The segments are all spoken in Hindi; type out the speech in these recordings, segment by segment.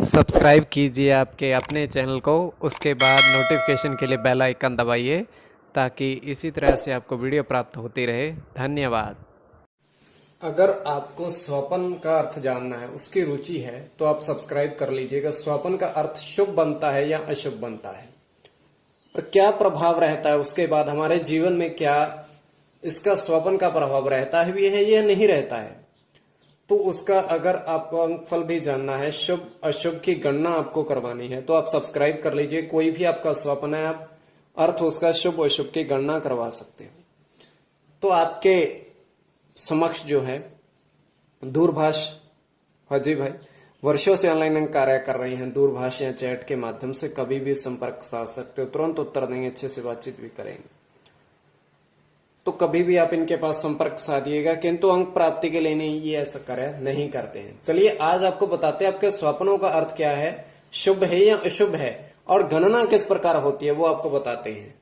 सब्सक्राइब कीजिए आपके अपने चैनल को, उसके बाद नोटिफिकेशन के लिए बेल आइकन दबाइए ताकि इसी तरह से आपको वीडियो प्राप्त होती रहे। धन्यवाद। अगर आपको स्वपन का अर्थ जानना है, उसकी रुचि है, तो आप सब्सक्राइब कर लीजिएगा। स्वपन का अर्थ शुभ बनता है या अशुभ बनता है और क्या प्रभाव रहता है, उसके बाद हमारे जीवन में क्या इसका स्वपन का प्रभाव रहता है भी है या नहीं रहता है, तो उसका अगर आपको अंकफल भी जानना है, शुभ अशुभ की गणना आपको करवानी है, तो आप सब्सक्राइब कर लीजिए। कोई भी आपका स्वप्न है, आप अर्थ उसका शुभ अशुभ की गणना करवा सकते हो। तो आपके समक्ष जो है दूरभाष अजय भाई वर्षों से ऑनलाइन कार्य कर रहे हैं। दूरभाष या चैट के माध्यम से कभी भी संपर्क साध सकते हो, तुरंत उत्तर देंगे, अच्छे से बातचीत भी करेंगे। तो कभी भी आप इनके पास संपर्क साधिएगा, किंतु अंक प्राप्ति के लिए नहीं, ये ऐसा कार्य नहीं करते हैं। चलिए आज आपको बताते हैं आपके स्वप्नों का अर्थ क्या है, शुभ है या अशुभ है, और गणना किस प्रकार होती है वो आपको बताते हैं।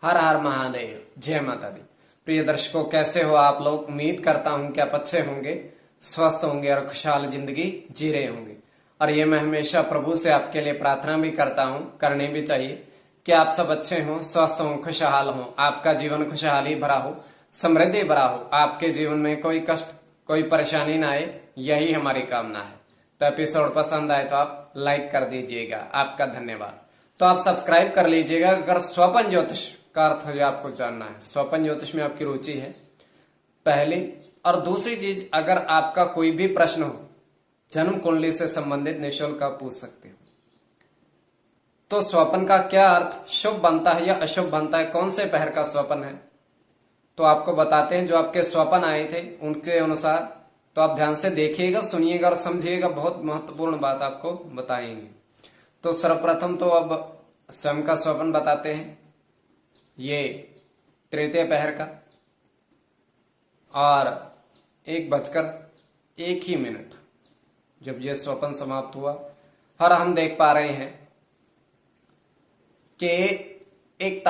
हर हर महादेव, जय माता दी। प्रिय दर्शकों, कैसे हो आप लोग? उम्मीद करता हूं कि आप अच्छे होंगे, स्वस्थ होंगे और खुशहाल जिंदगी जी रहे होंगे। और ये मैं हमेशा प्रभु से आपके लिए प्रार्थना भी करता हूं, करनी भी चाहिए, कि आप सब अच्छे हों, स्वस्थ हों, खुशहाल हों, आपका जीवन खुशहाली भरा हो, समृद्धि भरा हो, आपके जीवन में कोई कष्ट कोई परेशानी ना आए, यही हमारी कामना है। तो एपिसोड पसंद आए तो आप लाइक कर दीजिएगा, आपका धन्यवाद। तो आप सब्सक्राइब कर लीजिएगा अगर स्वपन ज्योतिष का अर्थ जो आपको जानना है, स्वपन ज्योतिष में आपकी रुचि है, पहली। और दूसरी चीज, अगर आपका कोई भी प्रश्न हो जन्म कुंडली से संबंधित, निःशुल्क आप पूछ सकते हो। तो स्वपन का क्या अर्थ शुभ बनता है या अशुभ बनता है, कौन से पहर का स्वपन है, तो आपको बताते हैं। जो आपके स्वपन आए थे उनके अनुसार, तो आप ध्यान से देखिएगा, सुनिएगा और समझिएगा, बहुत महत्वपूर्ण बात आपको बताएंगे। तो सर्वप्रथम तो अब स्वयं का स्वपन बताते हैं। ये तृतीय पहर का और 1:01 जब यह स्वपन समाप्त हुआ, और हम देख पा रहे हैं कि एक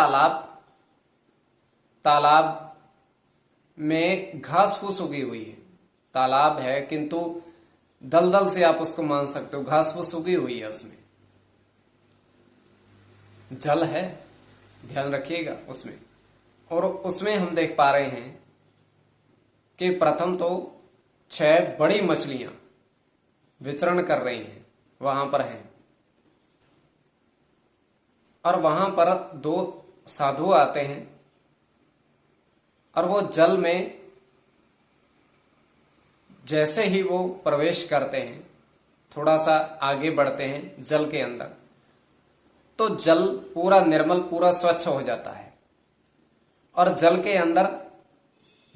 तालाब में घास फूस उगी हुई है। तालाब है किंतु दलदल से आप उसको मान सकते हो, घास फूस उगी हुई है, उसमें जल है, ध्यान रखिएगा उसमें। और उसमें हम देख पा रहे हैं कि प्रथम तो 6 बड़ी मछलियां विचरण कर रही हैं, वहां पर हैं। और वहां पर 2 साधु आते हैं और वो जल में जैसे ही वो प्रवेश करते हैं, थोड़ा सा आगे बढ़ते हैं जल के अंदर, तो जल पूरा निर्मल, पूरा स्वच्छ हो जाता है। और जल के अंदर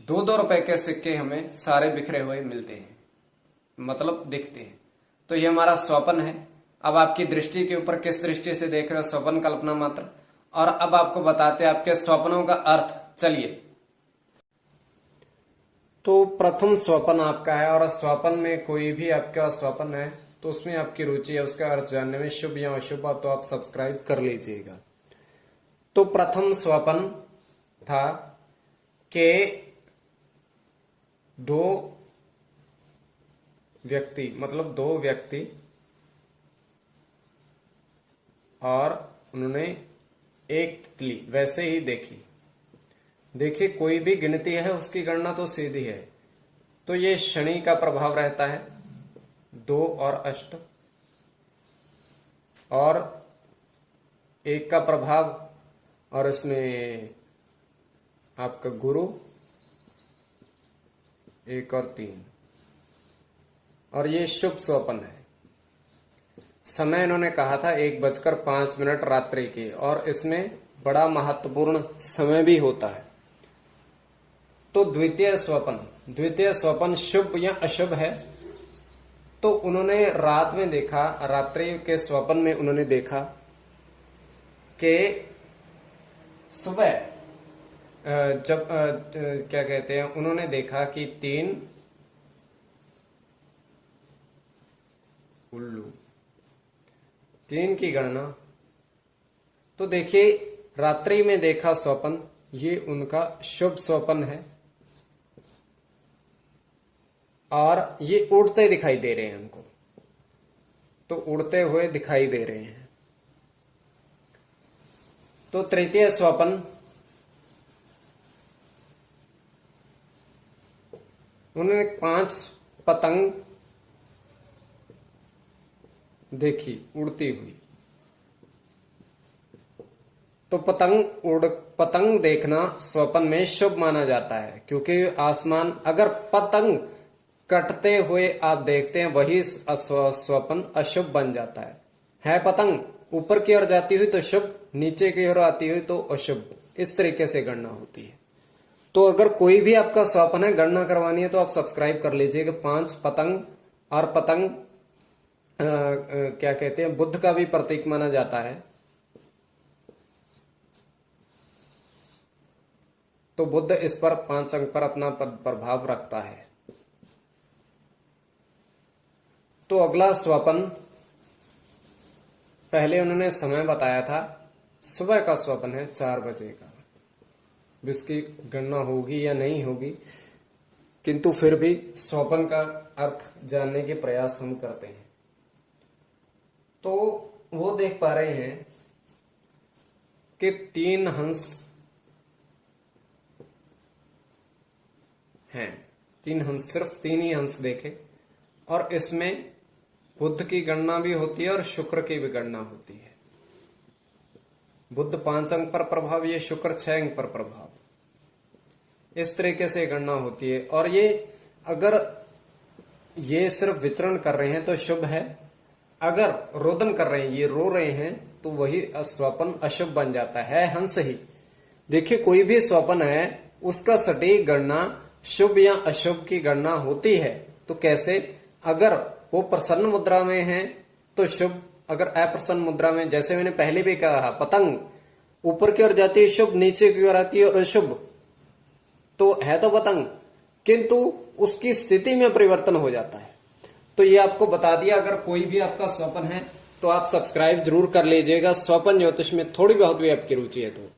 2-2 रुपए के सिक्के हमें सारे बिखरे हुए मिलते हैं, मतलब दिखते हैं। तो ये हमारा स्वप्न है। अब आपकी दृष्टि के ऊपर किस दृष्टि से देख रहे हो, स्वप्न कल्पना मात्र। और अब आपको बताते हैं आपके स्वप्नों का अर्थ। चलिए, तो प्रथम स्वप्न आपका है, और स्वप्न में कोई भी आपका स्वप्न है तो उसमें आपकी रुचि है, उसका अर्थ जानने में, शुभ या अशुभ, तो आप सब्सक्राइब कर लीजिएगा। तो प्रथम स्वप्न था कि 2 व्यक्ति, मतलब 2 व्यक्ति, और उन्होंने एक तितली वैसे ही देखी। देखिए, कोई भी गिनती है उसकी गणना तो सीधी है। तो ये शनि का प्रभाव रहता है, 2 और अष्ट, और 1 का प्रभाव, और इसमें आपका गुरु 1 और 3। और ये शुभ स्वप्न है। समय इन्होंने कहा था 1:05 रात्रि के, और इसमें बड़ा महत्वपूर्ण समय भी होता है। तो द्वितीय स्वप्न शुभ या अशुभ है। तो उन्होंने रात में देखा, रात्रि के स्वप्न में उन्होंने देखा कि सुबह जब क्या कहते हैं, उन्होंने देखा कि 3 उल्लू, 3 की गणना। तो देखिए, रात्रि में देखा स्वप्न, ये उनका शुभ स्वप्न है। और ये उड़ते दिखाई दे रहे हैं हमको। तो उड़ते हुए दिखाई दे रहे हैं। तो तृतीय स्वप्न, उन्होंने 5 पतंग देखी उड़ती हुई। तो पतंग देखना स्वप्न में शुभ माना जाता है, क्योंकि आसमान अगर पतंग कटते हुए आप देखते हैं वही स्वप्न अशुभ बन जाता है पतंग ऊपर की ओर जाती हुई तो शुभ, नीचे की ओर आती हुई तो अशुभ। इस तरीके से गणना होती है। तो अगर कोई भी आपका स्वप्न है, गणना करवानी है, तो आप सब्सक्राइब कर लीजिएगा। 5 पतंग, और पतंग क्या कहते हैं, बुद्ध का भी प्रतीक माना जाता है। तो बुद्ध इस पर 5 अंक पर अपना प्रभाव रखता है। तो अगला स्वप्न, पहले उन्होंने समय बताया था, सुबह का स्वप्न है 4 बजे का। इसकी गणना होगी या नहीं होगी, किंतु फिर भी स्वप्न का अर्थ जानने के प्रयास हम करते हैं। तो वो देख पा रहे हैं कि 3 हंस हैं। 3 हंस, सिर्फ 3 ही हंस देखे, और इसमें बुद्ध की गणना भी होती है और शुक्र की भी गणना होती है। बुद्ध 5 अंक पर प्रभाव, ये शुक्र 6 अंक पर प्रभाव। इस तरीके से गणना होती है। और ये अगर ये सिर्फ विचरण कर रहे हैं तो शुभ है, अगर रोदन कर रहे हैं, ये रो रहे हैं, तो वही स्वप्न अशुभ बन जाता है हंस ही। देखिए कोई भी स्वप्न है उसका सटीक गणना शुभ या अशुभ की गणना होती है। तो कैसे, अगर वो प्रसन्न मुद्रा में है तो शुभ, अगर अप्रसन्न मुद्रा में, जैसे मैंने पहले भी कहा, पतंग ऊपर की ओर जाती है शुभ, नीचे की ओर आती है और अशुभ, तो है तो पतंग, किंतु उसकी स्थिति में परिवर्तन हो जाता है। तो ये आपको बता दिया। अगर कोई भी आपका स्वप्न है तो आप सब्सक्राइब जरूर कर लीजिएगा। स्वप्न ज्योतिष में थोड़ी बहुत भी आपकी रुचि है तो